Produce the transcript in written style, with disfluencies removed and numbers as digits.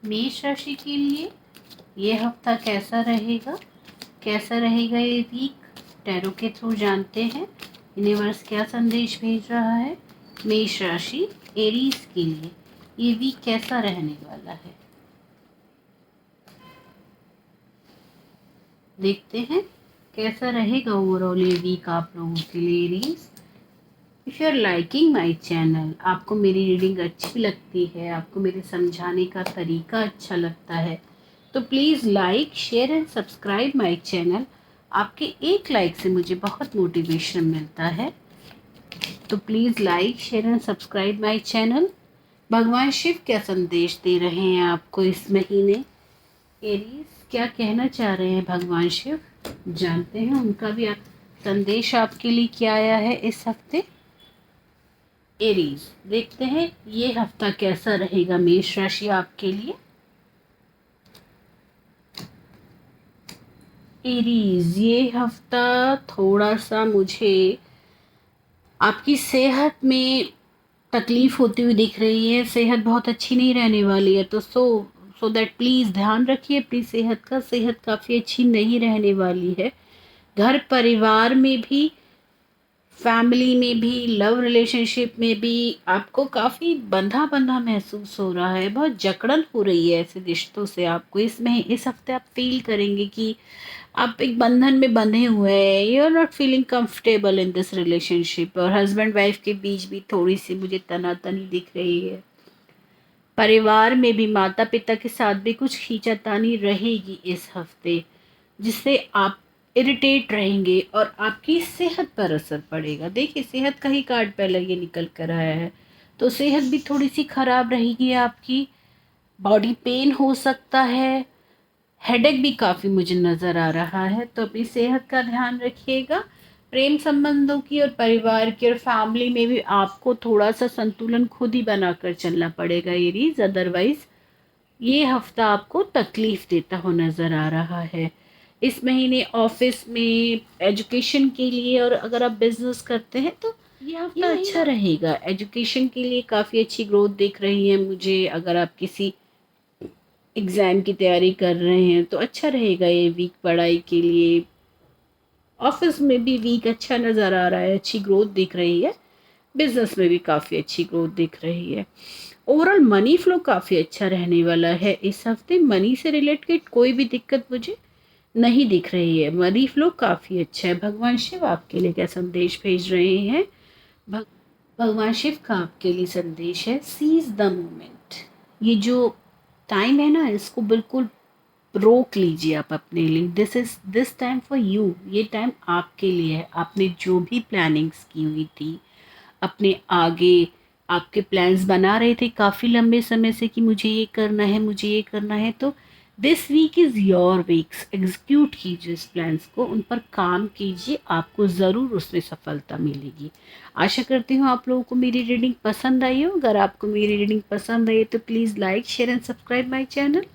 मेष राशि के लिए ये हफ्ता कैसा रहेगा ये वीक, टैरो के थ्रू जानते हैं यूनिवर्स क्या संदेश भेज रहा है मेष राशि एरीज के लिए ये वीक कैसा रहने वाला है। देखते हैं कैसा रहेगा ओवरऑल ये वीक आप लोगों के लिए Aries. If you are liking my channel, आपको मेरी रीडिंग अच्छी लगती है, आपको मेरे समझाने का तरीका अच्छा लगता है, तो please like share and subscribe my channel. आपके एक लाइक से मुझे बहुत मोटिवेशन मिलता है, तो please like share and subscribe my channel. भगवान शिव क्या संदेश दे रहे हैं आपको इस महीने, एरीज क्या कहना चाह रहे हैं भगवान शिव, जानते हैं उनका भी संदेश आपके लिए क्या आया है इस हफ्ते। एरीज देखते हैं ये हफ्ता कैसा रहेगा मेष राशि आपके लिए। एरीज ये हफ्ता थोड़ा सा मुझे आपकी सेहत में तकलीफ होती हुई दिख रही है, सेहत बहुत अच्छी नहीं रहने वाली है, तो सो दैट प्लीज़ ध्यान रखिए अपनी सेहत का, सेहत काफ़ी अच्छी नहीं रहने वाली है। घर परिवार में भी, फैमिली में भी, लव रिलेशनशिप में भी आपको काफ़ी बंधा बंधा महसूस हो रहा है, बहुत जकड़न हो रही है ऐसे रिश्तों से आपको। इसमें इस हफ्ते आप फील करेंगे कि आप एक बंधन में बंधे हुए हैं, you are not feeling comfortable in this relationship, और हस्बैंड वाइफ के बीच भी थोड़ी सी मुझे तनातनी दिख रही है। परिवार में भी माता पिता के साथ भी कुछ खींचातानी रहेगी इस हफ्ते, जिससे आप इरिटेट रहेंगे और आपकी सेहत पर असर पड़ेगा। देखिए सेहत का ही कार्ड पहले ये निकल कर आया है, तो सेहत भी थोड़ी सी खराब रहेगी आपकी, बॉडी पेन हो सकता है, हेडेक भी काफ़ी मुझे नज़र आ रहा है, तो अपनी सेहत का ध्यान रखिएगा। प्रेम संबंधों की और परिवार की और फैमिली में भी आपको थोड़ा सा संतुलन खुद ही बनाकर चलना पड़ेगा एरीज, अदरवाइज ये हफ्ता आपको तकलीफ देता हो नज़र आ रहा है। इस महीने ऑफिस में, एजुकेशन के लिए, और अगर आप बिजनेस करते हैं तो ये हफ्ता अच्छा रहेगा। एजुकेशन के लिए काफ़ी अच्छी ग्रोथ दिख रही है मुझे। अगर आप किसी एग्ज़ाम की तैयारी कर रहे हैं तो अच्छा रहेगा ये वीक पढ़ाई के लिए। ऑफिस में भी वीक अच्छा नज़र आ रहा है, अच्छी ग्रोथ दिख रही है। बिजनेस में भी काफ़ी अच्छी ग्रोथ दिख रही है। ओवरऑल मनी फ्लो काफ़ी अच्छा रहने वाला है इस हफ्ते। मनी से रिलेटेड कोई भी दिक्कत मुझे नहीं दिख रही है, मनी फ्लो काफ़ी अच्छा है। भगवान शिव आपके लिए क्या संदेश भेज रहे हैं, भग, भगवान शिव का आपके लिए संदेश है सीज द मोमेंट। ये जो टाइम है ना, इसको बिल्कुल रोक लीजिए आप अपने लिए। दिस टाइम फॉर यू, ये टाइम आपके लिए है। आपने जो भी प्लानिंग्स की हुई थी अपने आगे, आपके प्लान्स बना रहे थे काफ़ी लंबे समय से कि मुझे ये करना है, मुझे ये करना है, तो this week is your weeks. Execute कीजिए इस प्लान्स को, उन पर काम कीजिए, आपको ज़रूर उसमें सफलता मिलेगी। आशा करती हूँ आप लोगों को मेरी रीडिंग पसंद आई हो। अगर आपको मेरी रीडिंग पसंद आई तो please like share and subscribe my channel.